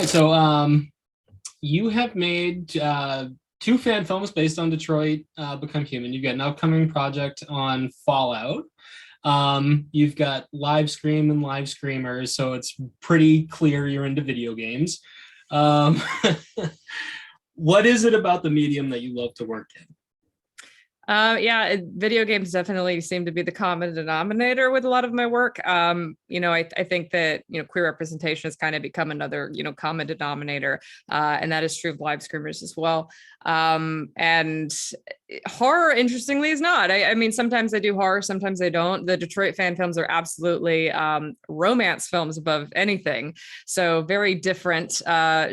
right, so you have made two fan films based on Detroit Become Human. You've got an upcoming project on Fallout. You've got Livescream and Livescreamers, so it's pretty clear you're into video games. Um, what is it about the medium that you love to work in? Yeah, video games definitely seem to be the common denominator with a lot of my work. I think that, queer representation has kind of become another, common denominator. And that is true of live screamers as well. And horror, interestingly, is not. I mean, sometimes I do horror, sometimes I don't. The Detroit fan films are absolutely romance films above anything. So very different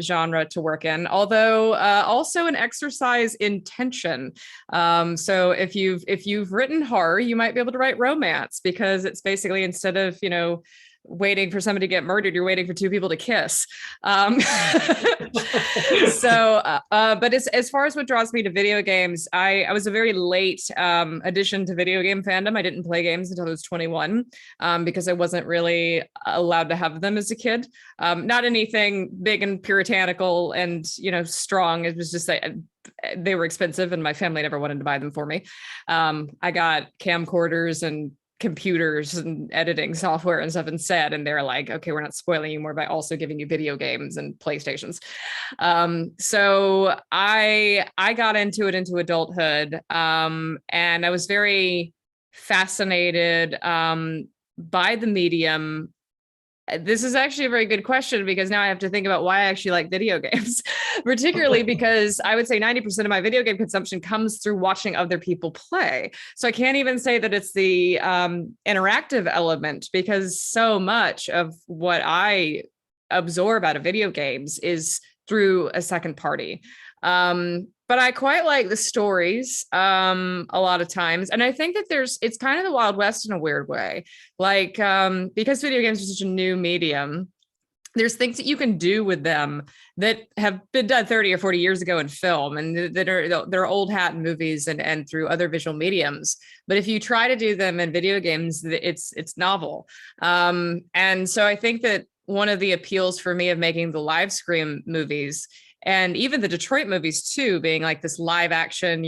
genre to work in, although also an exercise in tension. So if you've written horror, you might be able to write romance, because it's basically, instead of, waiting for somebody to get murdered, you're waiting for two people to kiss. But as far as what draws me to video games, I was a very late addition to video game fandom. I didn't play games until I was 21 because I wasn't really allowed to have them as a kid. Not anything big and puritanical and, strong. It was just that they were expensive and my family never wanted to buy them for me. I got camcorders and computers and editing software and stuff instead, and they're like, okay, we're not spoiling you more by also giving you video games and PlayStations. So I got into adulthood, and I was very fascinated by the medium. This is actually a very good question, because now I have to think about why I actually like video games, particularly because I would say 90% of my video game consumption comes through watching other people play. So I can't even say that it's the interactive element, because so much of what I absorb out of video games is through a second party. But I quite like the stories a lot of times. And I think that it's kind of the Wild West in a weird way. Like, because video games are such a new medium, there's things that you can do with them that have been done 30 or 40 years ago in film, and they're old hat in movies and through other visual mediums. But if you try to do them in video games, it's novel. And so I think that one of the appeals for me of making the Livescream movies, and even the Detroit movies too, being like this live action,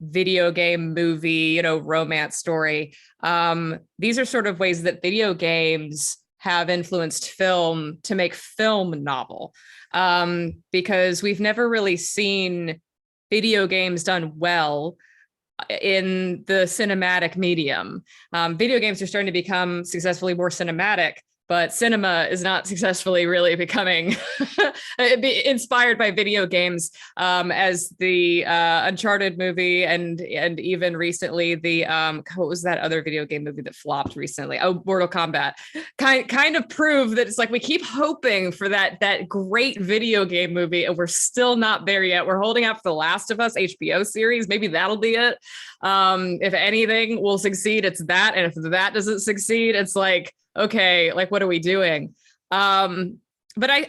video game movie, romance story. These are sort of ways that video games have influenced film to make film novel, because we've never really seen video games done well in the cinematic medium. Video games are starting to become successfully more cinematic, but cinema is not successfully really becoming inspired by video games, as the Uncharted movie and even recently the what was that other video game movie that flopped recently? Oh, Mortal Kombat. Kind of prove that it's like we keep hoping for that great video game movie, and we're still not there yet. We're holding out for The Last of Us HBO series. Maybe that'll be it. If anything will succeed, it's that. And if that doesn't succeed, it's like, okay, like, what are we doing? But I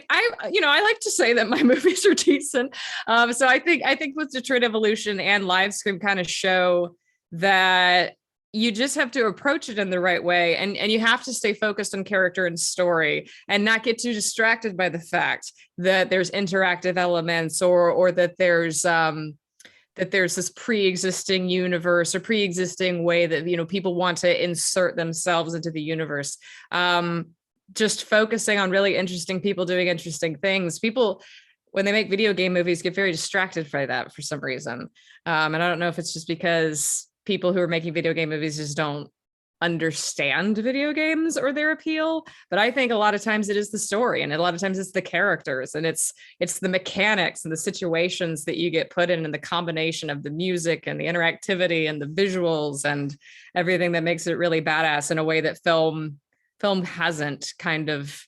like to say that my movies are decent. So I think with Detroit Evolution and Livescream kind of show that you just have to approach it in the right way, and you have to stay focused on character and story and not get too distracted by the fact that there's interactive elements or that there's this pre-existing universe or pre-existing way that, people want to insert themselves into the universe. Just focusing on really interesting people doing interesting things. People, when they make video game movies, get very distracted by that for some reason. And I don't know if it's just because people who are making video game movies just don't understand video games or their appeal, but I think a lot of times it is the story, and a lot of times it's the characters, and it's the mechanics and the situations that you get put in, and the combination of the music and the interactivity and the visuals and everything that makes it really badass in a way that film hasn't kind of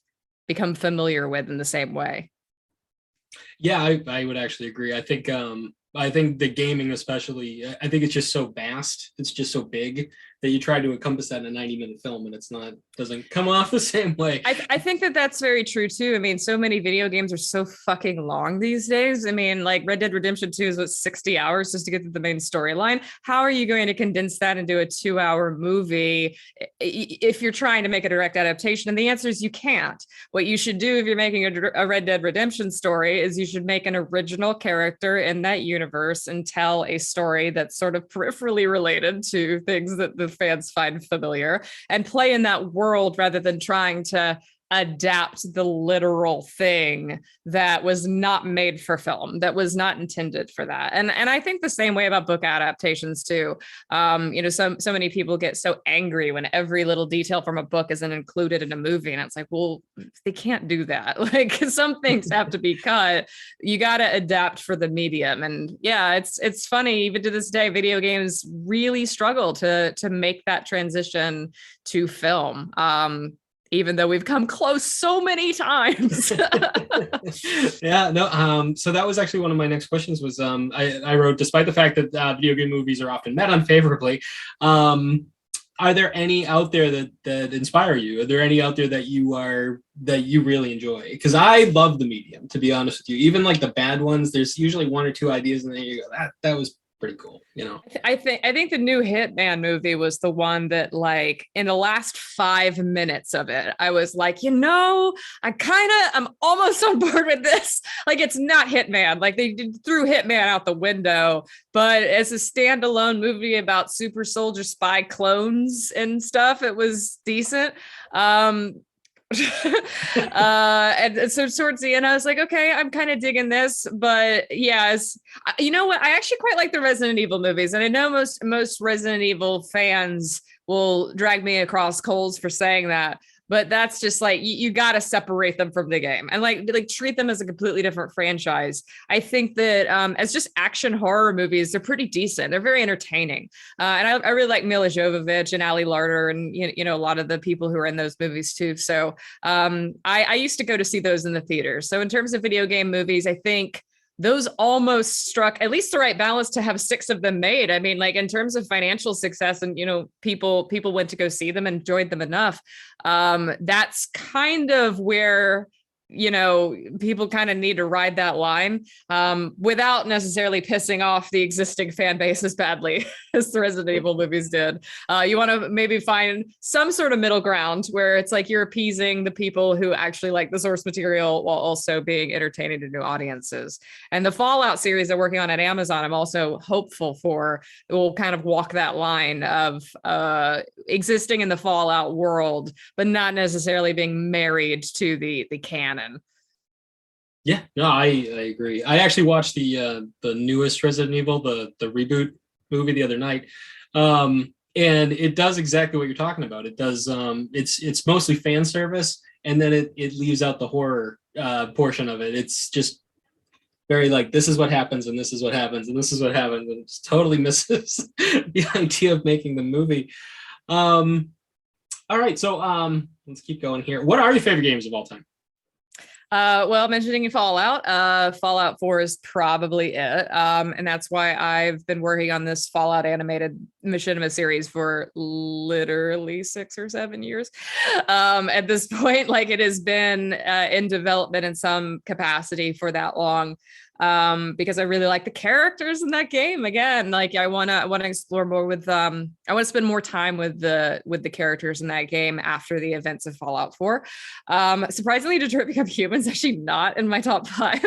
become familiar with in the same way. Yeah, I would actually agree. I think the gaming especially, I think it's just so vast. It's just so big that you try to encompass that in a 90-minute film, and it's not, doesn't come off the same way. I think that that's very true too. I mean, so many video games are so fucking long these days. I mean, like Red Dead Redemption 2 is what, 60 hours just to get to the main storyline. How are you going to condense that into a 2-hour movie if you're trying to make a direct adaptation? And the answer is you can't. What you should do if you're making a Red Dead Redemption story is you should make an original character in that universe and tell a story that's sort of peripherally related to things that the fans find familiar, and play in that world rather than trying to adapt the literal thing that was not made for film, that was not intended for that. And I think the same way about book adaptations too. You know, so many people get so angry when every little detail from a book isn't included in a movie, and it's like, well, they can't do that. Like, some things have to be cut. You got to adapt for the medium. And yeah, it's funny, even to this day, video games really struggle to make that transition to film. Even though we've come close so many times. Yeah, no. So that was actually one of my next questions. Was I wrote, despite the fact that video game movies are often met unfavorably, are there any out there that inspire you? Are there any out there that you really enjoy? Because I love the medium, to be honest with you. Even like the bad ones, there's usually one or two ideas, and then you go, that was pretty cool, you know. I think the new Hitman movie was the one that, like, in the last 5 minutes of it, I was like, you know, I'm almost on board with this. Like, it's not Hitman. Like, they threw Hitman out the window, but as a standalone movie about super soldier spy clones and stuff, it was decent. And so towards the end, I was like, okay, I'm kind of digging this. But yeah, you know what? I actually quite like the Resident Evil movies, and I know most Resident Evil fans will drag me across coals for saying that. But that's just like, you got to separate them from the game and like treat them as a completely different franchise. I think that as just action horror movies, they're pretty decent. They're very entertaining. And I really like Mila Jovovich and Ali Larter and, you know, a lot of the people who are in those movies too. So I used to go to see those in the theater. So in terms of video game movies, I think those almost struck at least the right balance to have 6 of them made. I mean, like, in terms of financial success, and, you know, people went to go see them and enjoyed them enough. That's kind of where, you know, people kind of need to ride that line without necessarily pissing off the existing fan base as badly as the Resident Evil movies did. You want to maybe find some sort of middle ground where it's like you're appeasing the people who actually like the source material while also being entertaining to new audiences. And the Fallout series they're working on at Amazon, I'm also hopeful for, it will kind of walk that line of existing in the Fallout world, but not necessarily being married to the canon. Yeah, no, I agree. I actually watched the newest Resident Evil, the reboot movie the other night, and it does exactly what you're talking about. It does. It's mostly fan service, and then it leaves out the horror portion of it. It's just very like, this is what happens, and this is what happens, and this is what happens, and it just totally misses the idea of making the movie. All right, so let's keep going here. What are your favorite games of all time? Well, mentioning Fallout, Fallout 4 is probably it. And that's why I've been working on this Fallout animated machinima series for literally 6 or 7 years. At this point, like, it has been in development in some capacity for that long. Because I really like the characters in that game. Again, like, I want to explore more with I want to spend more time with the characters in that game after the events of Fallout 4. Surprisingly, Detroit Become Human is actually not in my top 5.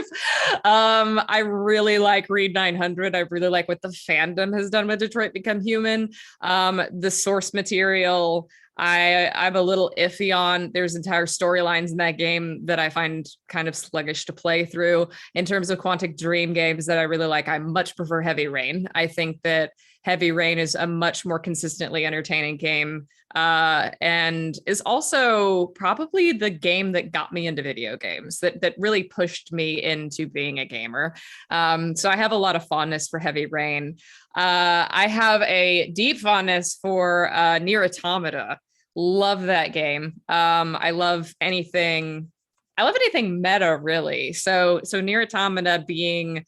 I really like Read 900. I really like what the fandom has done with Detroit Become Human. The source material, I'm a little iffy on. There's entire storylines in that game that I find kind of sluggish to play through. In terms of Quantic Dream games that I really like, I much prefer Heavy Rain. I think that Heavy Rain is a much more consistently entertaining game, and is also probably the game that got me into video games, that really pushed me into being a gamer. So I have a lot of fondness for Heavy Rain. I have a deep fondness for Nier Automata. Love that game. I love anything meta, really. So Nier Automata being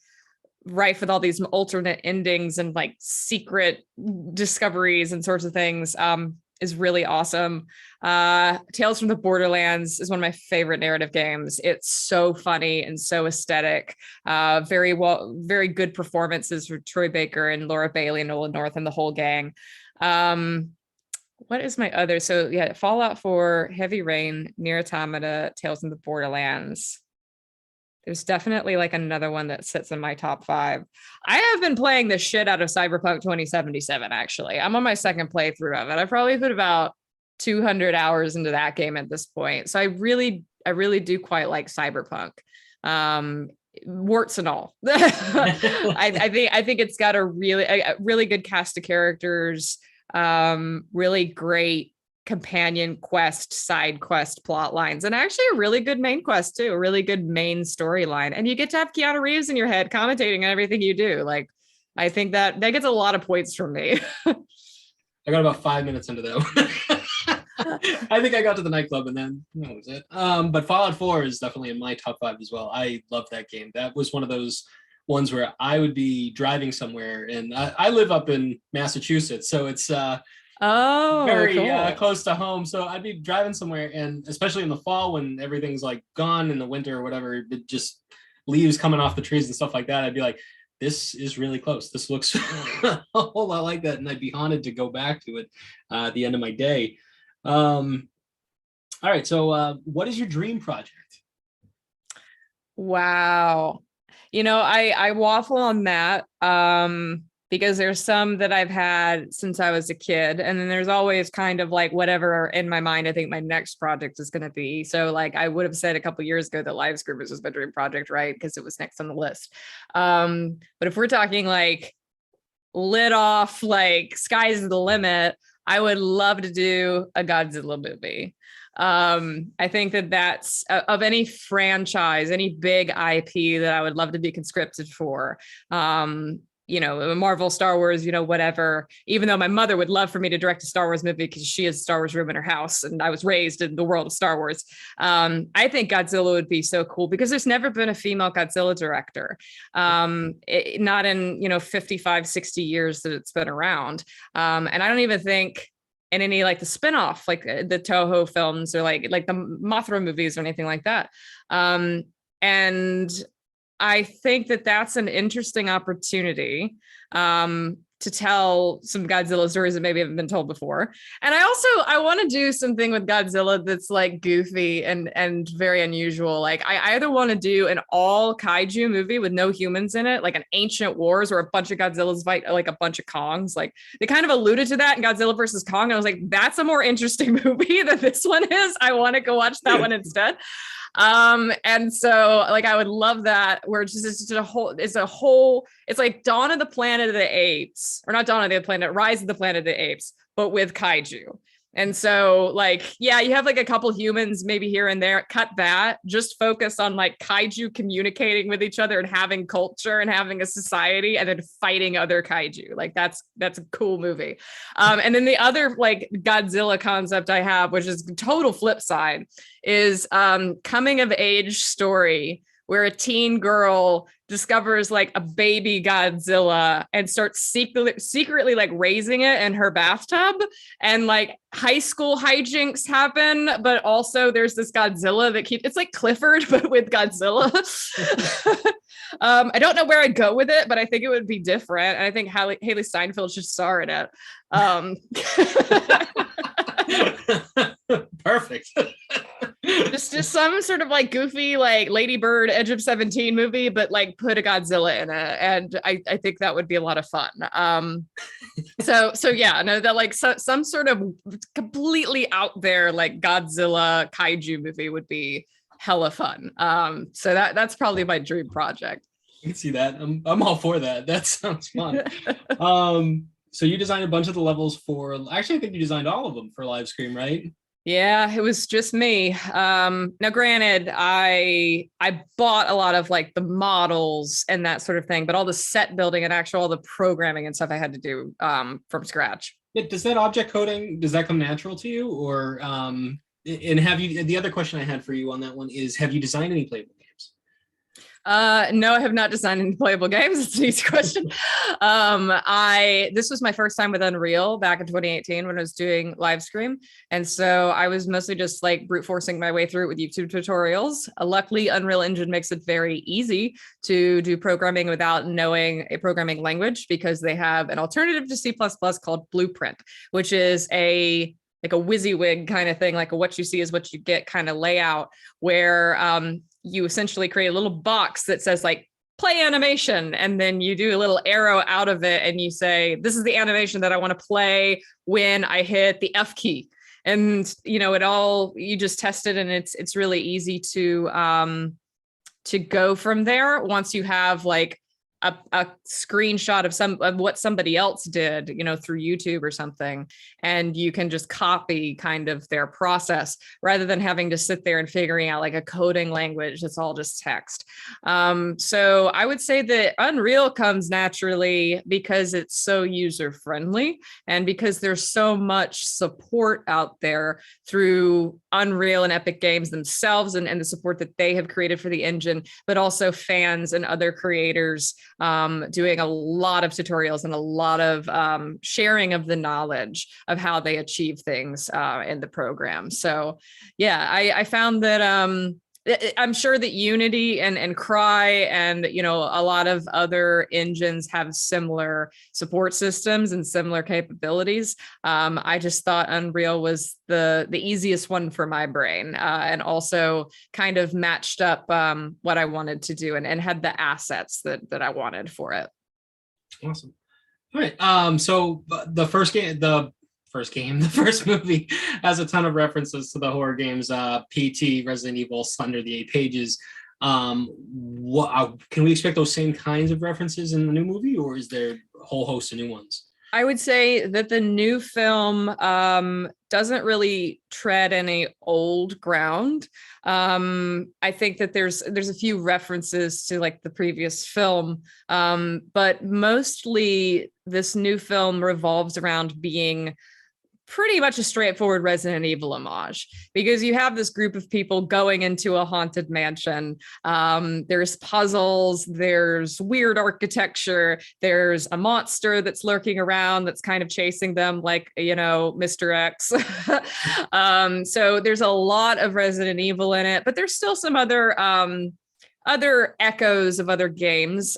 rife with all these alternate endings and like secret discoveries and sorts of things, is really awesome. Tales from the Borderlands is one of my favorite narrative games. It's so funny and so aesthetic. Very good performances for Troy Baker and Laura Bailey and Nolan North and the whole gang. What is my other? So yeah, Fallout 4, Heavy Rain, Nier Automata, Tales from the Borderlands. There's definitely like another one that sits in my top 5. I have been playing the shit out of Cyberpunk 2077, actually. I'm on my second playthrough of it. I probably put about 200 hours into that game at this point. So I really do quite like Cyberpunk. Warts and all. I think it's got a really good cast of characters, really great companion quest, side quest plot lines, and actually a really good main quest too, a really good main storyline. And you get to have Keanu Reeves in your head commentating on everything you do. Like, I think that gets a lot of points from me. I got about 5 minutes into that one. I think I got to the nightclub and then that was it. But Fallout 4 is definitely in my top 5 as well. I love that game. That was one of those ones where I would be driving somewhere, and I live up in Massachusetts, so it's very cool. close to home. So I'd be driving somewhere, and especially in the fall when everything's like gone, in the winter or whatever, it just leaves coming off the trees and stuff like that, I'd be like, this is really close. This looks a whole lot like that, and I'd be haunted to go back to it at the end of my day. All right, so what is your dream project? Wow. I waffle on that, because there's some that I've had since I was a kid. And then there's always kind of like whatever in my mind I think my next project is going to be. So like I would have said a couple years ago that Livescreamers was my dream project, right? Because it was next on the list. But if we're talking like lit off, like sky's the limit, I would love to do a Godzilla movie. I think that's of any franchise, any big IP that I would love to be conscripted for. Marvel, Star Wars, whatever, even though my mother would love for me to direct a Star Wars movie because she has a Star Wars room in her house and I was raised in the world of Star Wars. I think Godzilla would be so cool because there's never been a female Godzilla director, not in, 55, 60 years that it's been around. And I don't even think in any like the spinoff, like the Toho films or like the Mothra movies or anything like that. And I think that that's an interesting opportunity to tell some Godzilla stories that maybe haven't been told before. And I want to do something with Godzilla that's like goofy and very unusual. Like I either want to do an all kaiju movie with no humans in it, like an Ancient Wars where a bunch of Godzillas fight like a bunch of Kongs. Like they kind of alluded to that in Godzilla versus Kong. And I was like, that's a more interesting movie than this one is. I want to go watch that one instead. And so like I would love that, where it's like Dawn of the Planet of the Apes, or not Dawn of the Planet, Rise of the Planet of the Apes, but with kaiju. And so like, yeah, you have like a couple humans maybe here and there, cut that, just focus on like kaiju communicating with each other and having culture and having a society and then fighting other kaiju. Like that's a cool movie. And then the other like Godzilla concept I have, which is total flip side, is coming of age story where a teen girl discovers like a baby Godzilla and starts secretly like raising it in her bathtub, and like high school hijinks happen, but also there's this Godzilla that it's like Clifford but with Godzilla. I don't know where I'd go with it, but I think it would be different, and I think Haley Steinfeld should star in it. Perfect. just some sort of like goofy like Lady Bird Edge of 17 movie, but like put a Godzilla in it, and I think that would be a lot of fun. So yeah, no, that like some sort of completely out there like Godzilla kaiju movie would be hella fun. So that's probably my dream project. I can see that. I'm all for that. That sounds fun. So you designed a bunch of the levels for, actually I think you designed all of them for Livescream, right? Yeah, it was just me. Now, granted, I bought a lot of like the models and that sort of thing, but all the set building and all the programming and stuff I had to do from scratch. Yeah, does that object coding, does that come natural to you? Or, and have you, the other question I had for you on that one is, have you designed any playable games? No, I have not designed any playable games. It's an easy question. This was my first time with Unreal back in 2018 when I was doing Livescream. And so I was mostly just like brute forcing my way through it with YouTube tutorials. Luckily, Unreal Engine makes it very easy to do programming without knowing a programming language, because they have an alternative to C++ called Blueprint, which is like a WYSIWYG kind of thing, like a what you see is what you get kind of layout, where you essentially create a little box that says like play animation, and then you do a little arrow out of it and you say, this is the animation that I want to play when I hit the F key. And you just test it, and it's really easy to go from there once you have like a screenshot of what somebody else did, through YouTube or something, and you can just copy kind of their process rather than having to sit there and figuring out like a coding language that's all just text. So I would say that Unreal comes naturally because it's so user friendly, and because there's so much support out there through Unreal and Epic Games themselves, and the support that they have created for the engine, but also fans and other creators doing a lot of tutorials and a lot of sharing of the knowledge of how they achieve things in the program. So yeah, I found that I'm sure that Unity and Cry and a lot of other engines have similar support systems and similar capabilities. I just thought Unreal was the easiest one for my brain, and also kind of matched up what I wanted to do and had the assets that I wanted for it. Awesome. All right. So the first movie has a ton of references to the horror games, PT, Resident Evil, Under the Eight Pages. What can we expect those same kinds of references in the new movie, or is there a whole host of new ones? I would say that the new film doesn't really tread any old ground. I think that there's a few references to like the previous film, but mostly this new film revolves around being pretty much a straightforward Resident Evil homage, because you have this group of people going into a haunted mansion. There's puzzles, there's weird architecture, there's a monster that's lurking around that's kind of chasing them like, Mr. X. So there's a lot of Resident Evil in it, but there's still some other echoes of other games,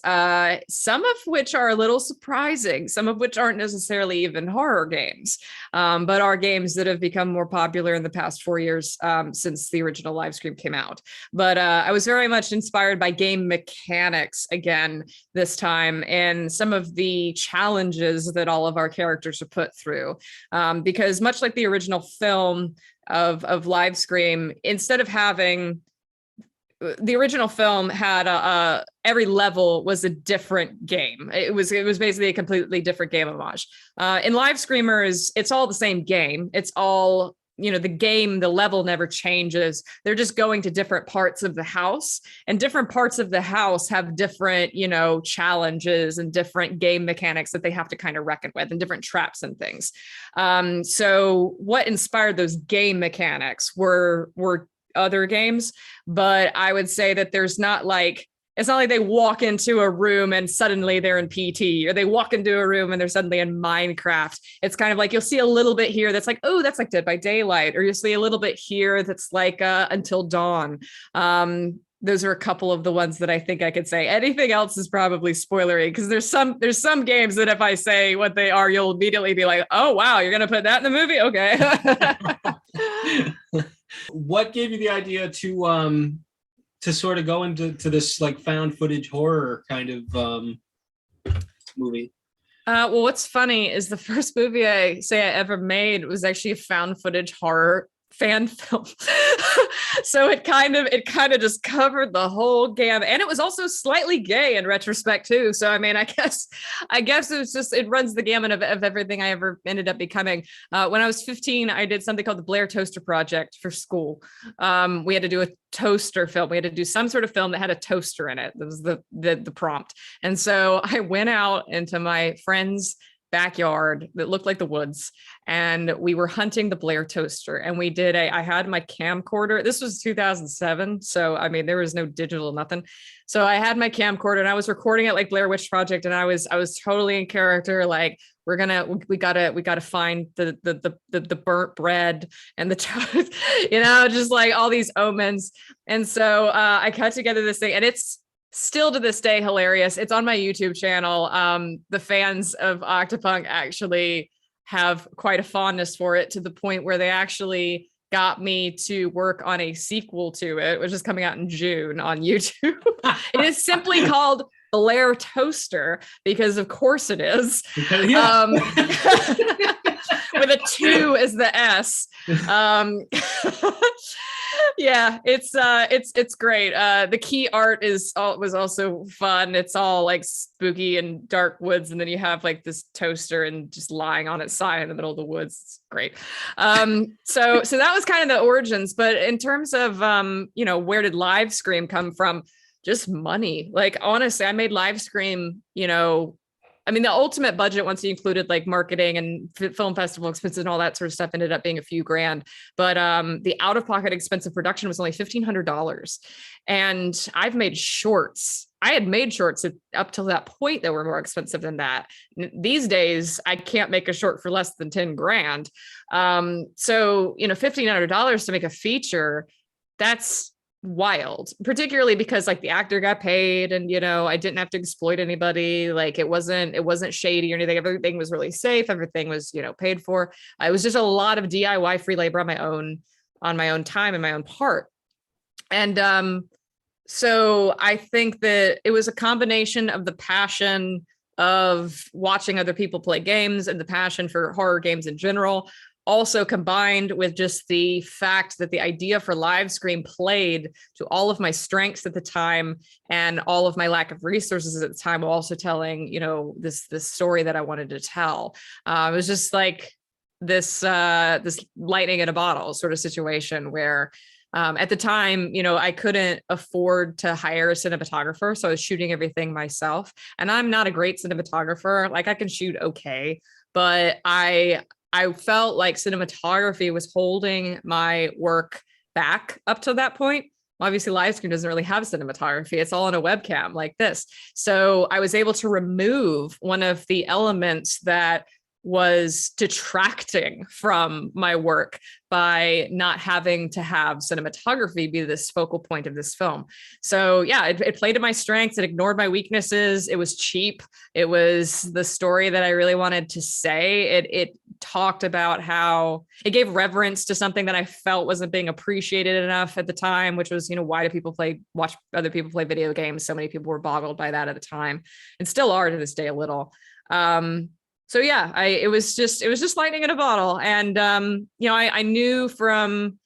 some of which are a little surprising, some of which aren't necessarily even horror games, but are games that have become more popular in the past 4 years since the original Livestream came out. But I was very much inspired by game mechanics again this time, and some of the challenges that all of our characters are put through. Because much like the original film of Livescream, instead of having the original film had every level was a different game. It was basically a completely different game homage. In Livescreamers, it's all the same game. It's all, the level never changes. They're just going to different parts of the house, and different parts of the house have different, challenges and different game mechanics that they have to kind of reckon with, and different traps and things. So what inspired those game mechanics were other games, but I would say that it's not like they walk into a room and suddenly they're in PT, or they walk into a room and they're suddenly in Minecraft. It's kind of like you'll see a little bit here that's like, oh, that's like Dead by Daylight, or you'll see a little bit here that's like Until Dawn. Those are a couple of the ones that I think I could say. Anything else is probably spoilery, because there's some games that if I say what they are, you'll immediately be like, oh wow, you're gonna put that in the movie? Okay. What gave you the idea to sort of go into this like found footage horror kind of movie? Well, what's funny is the first movie I ever made was actually a found footage horror fan film. So it kind of just covered the whole gamut, and it was also slightly gay in retrospect too. So I mean, I guess it runs the gamut of everything I ever ended up becoming. When I was 15, I did something called the Blair Toaster project for school. We had to do a toaster film. We had to do some sort of film that had a toaster in it. That was the prompt. And so I went out into my friend's backyard that looked like the woods, and we were hunting the Blair Toaster. And I had my camcorder. This was 2007, so I mean there was no digital, nothing. So I had my camcorder and I was recording it like Blair Witch Project, and I was totally in character, like we gotta find the burnt bread and the toast, just like all these omens. And so I cut together this thing, and it's still to this day hilarious. It's on my YouTube channel. The fans of Octopunk actually have quite a fondness for it, to the point where they actually got me to work on a sequel to it, which is coming out in June on YouTube. It is simply called Blair Toaster, because of course it is. Yeah. With a 2 as the S. Yeah, it's great. The key art was also fun. It's all like spooky and dark woods, and then you have like this toaster and just lying on its side in the middle of the woods. It's great. So that was kind of the origins. But in terms of where did Livescream come from? Just money. Like honestly, I made Livescream, I mean, the ultimate budget, once you included like marketing and film festival expenses and all that sort of stuff, ended up being a few grand. But the out-of-pocket expense of production was only $1,500. And I've made shorts. I had made shorts up till that point that were more expensive than that. These days, I can't make a short for less than 10 grand. So, $1,500 to make a feature, that's wild, particularly because like the actor got paid, and I didn't have to exploit anybody. Like it wasn't shady or anything. Everything was really safe. Everything was paid for. It was just a lot of DIY free labor on my own time and my own part. And so I think that it was a combination of the passion of watching other people play games and the passion for horror games in general, also combined with just the fact that the idea for Livescream played to all of my strengths at the time and all of my lack of resources at the time, while also telling, this story that I wanted to tell. It was just like this lightning in a bottle sort of situation where at the time, I couldn't afford to hire a cinematographer. So I was shooting everything myself, and I'm not a great cinematographer. Like I can shoot okay, but I felt like cinematography was holding my work back up to that point. Obviously, Livescream doesn't really have cinematography. It's all on a webcam like this. So I was able to remove one of the elements that was detracting from my work by not having to have cinematography be this focal point of this film. So yeah, it played to my strengths. It ignored my weaknesses. It was cheap. It was the story that I really wanted to say. It talked about how it gave reverence to something that I felt wasn't being appreciated enough at the time, which was, why do people watch other people play video games? So many people were boggled by that at the time, and still are to this day a little. So yeah, it was just lightning in a bottle. And, I knew from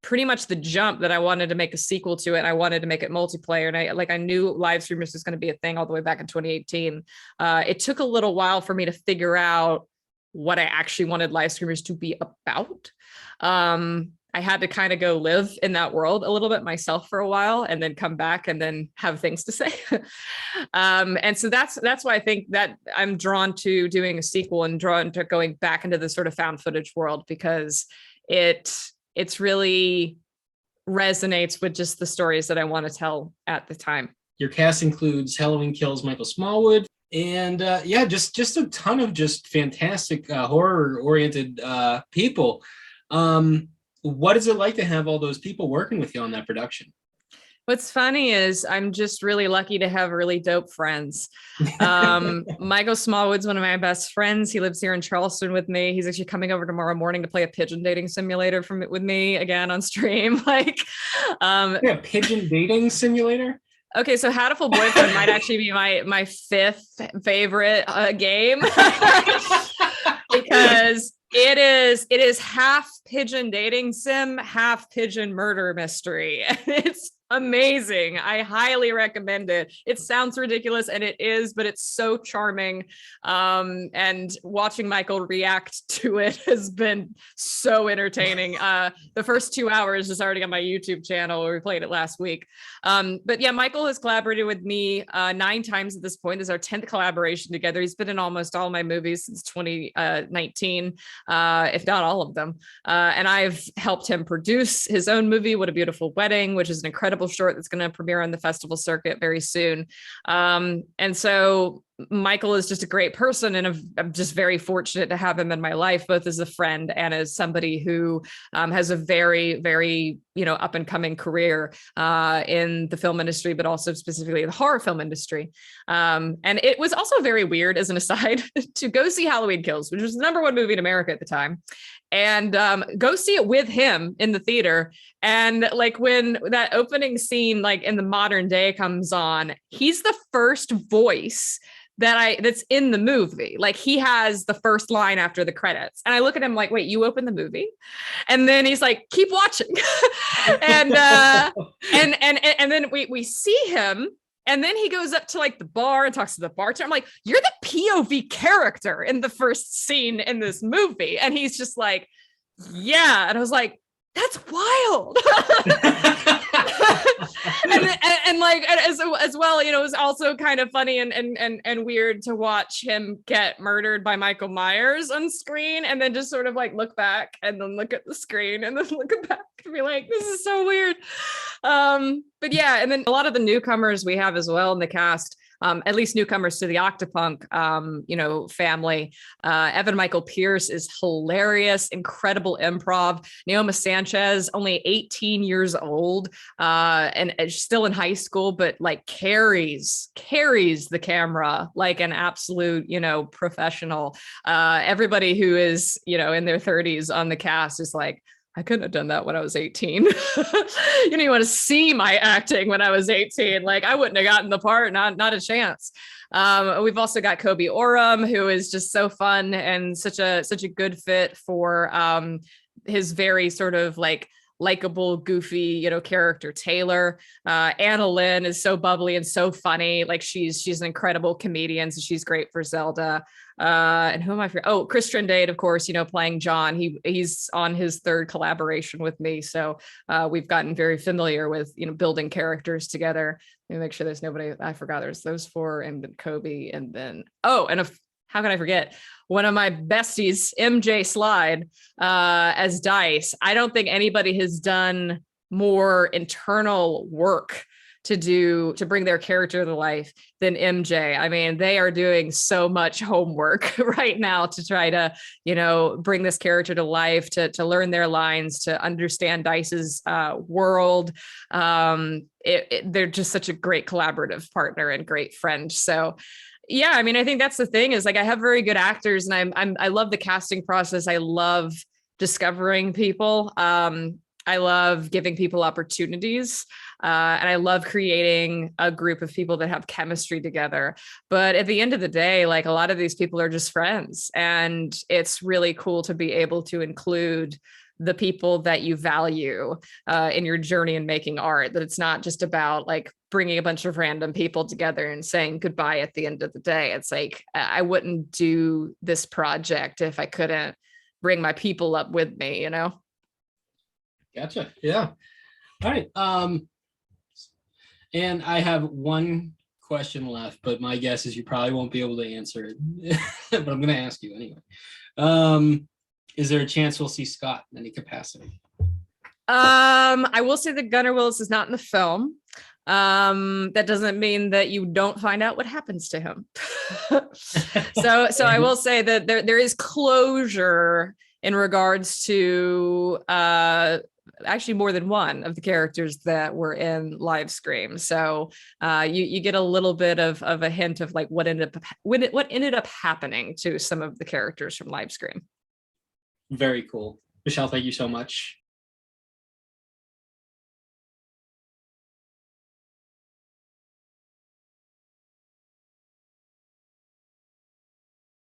pretty much the jump that I wanted to make a sequel to it. I wanted to make it multiplayer. And I knew Livestreamers was going to be a thing all the way back in 2018. It took a little while for me to figure out what I actually wanted Livestreamers to be about. I had to kind of go live in that world a little bit myself for a while, and then come back and then have things to say. And so that's why I think that I'm drawn to doing a sequel and drawn to going back into the sort of found footage world, because it's really resonates with just the stories that I want to tell at the time. Your cast includes Halloween Kills Michael Smallwood, and just a ton of just fantastic horror-oriented people. What is it like to have all those people working with you on that production? What's funny is I'm just really lucky to have really dope friends. Michael Smallwood's one of my best friends. He lives here in Charleston with me. He's actually coming over tomorrow morning to play a pigeon dating simulator with me again on stream. Pigeon dating simulator? Okay, so Hatful Boyfriend might actually be my fifth favorite game because it is half pigeon dating sim, half pigeon murder mystery. And it's amazing. I highly recommend it. It sounds ridiculous, and it is, but it's so charming. And watching Michael react to it has been so entertaining. The first 2 hours is already on my YouTube channel. We played it last week. But yeah, Michael has collaborated with me 9 times at this point. This is our 10th collaboration together. He's been in almost all my movies since 2019, if not all of them. And I've helped him produce his own movie, What a Beautiful Wedding, which is an incredible short that's going to premiere on the festival circuit very soon. And so Michael is just a great person, and I'm just very fortunate to have him in my life, both as a friend and as somebody who has a very, very, up and coming career in the film industry, but also specifically the horror film industry. And it was also very weird, as an aside, to go see Halloween Kills, which was the #1 movie in America at the time, and go see it with him in the theater. And like when that opening scene, like in the modern day, comes on, he's the first voice that's in the movie. Like, he has the first line after the credits, and I look at him like, wait, you opened the movie? And then he's like, keep watching. and then we see him, and then he goes up to like the bar and talks to the bartender. I'm like, you're the POV character in the first scene in this movie. And he's just like, yeah. And I was like, that's wild. and like, as well, it was also kind of funny and weird to watch him get murdered by Michael Myers on screen, and then just sort of like look back and then look at the screen and then look back and be like, this is so weird. But yeah, and then a lot of the newcomers we have as well in the cast. At least newcomers to the Octopunk, family. Evan Michael Pierce is hilarious, incredible improv. Naoma Sanchez, only 18 years old, and still in high school, but like carries the camera like an absolute, professional. Everybody who is, in their 30s on the cast is like, I couldn't have done that when I was 18. You want to see my acting when I was 18. Like, I wouldn't have gotten the part, not a chance. We've also got Kobe Oram, who is just so fun and such a good fit for his very sort of like likable, goofy, character Taylor. Anna Lynn is so bubbly and so funny. Like, she's an incredible comedian, so she's great for Zelda. And who am I for? Oh, Chris Trindade, of course, playing John. He's on his 3rd collaboration with me. So we've gotten very familiar with, building characters together. Let me make sure there's nobody I forgot. There's those 4, and then Kobe, and then, how can I forget? One of my besties, MJ Slide, as Dice. I don't think anybody has done more internal work to bring their character to life than MJ. I mean, they are doing so much homework right now to try to, bring this character to life, to learn their lines, to understand Dice's world. They're just such a great collaborative partner and great friend. So yeah, I mean, I think that's the thing, is like, I have very good actors, and I love the casting process. I love discovering people. I love giving people opportunities, and I love creating a group of people that have chemistry together. But at the end of the day, like, a lot of these people are just friends, and it's really cool to be able to include the people that you value in your journey in making art, that it's not just about like bringing a bunch of random people together and saying goodbye at the end of the day. It's like, I wouldn't do this project if I couldn't bring my people up with me, Gotcha. Yeah. All right. And I have one question left, but my guess is you probably won't be able to answer it, but I'm going to ask you anyway. Is there a chance we'll see Scott in any capacity? I will say that Gunnar Willis is not in the film. That doesn't mean that you don't find out what happens to him. So I will say that there is closure in regards to actually more than one of the characters that were in Livescream. So you get a little bit of a hint of like what ended up happening to some of the characters from Livescream. Very cool. Michelle, thank you so much.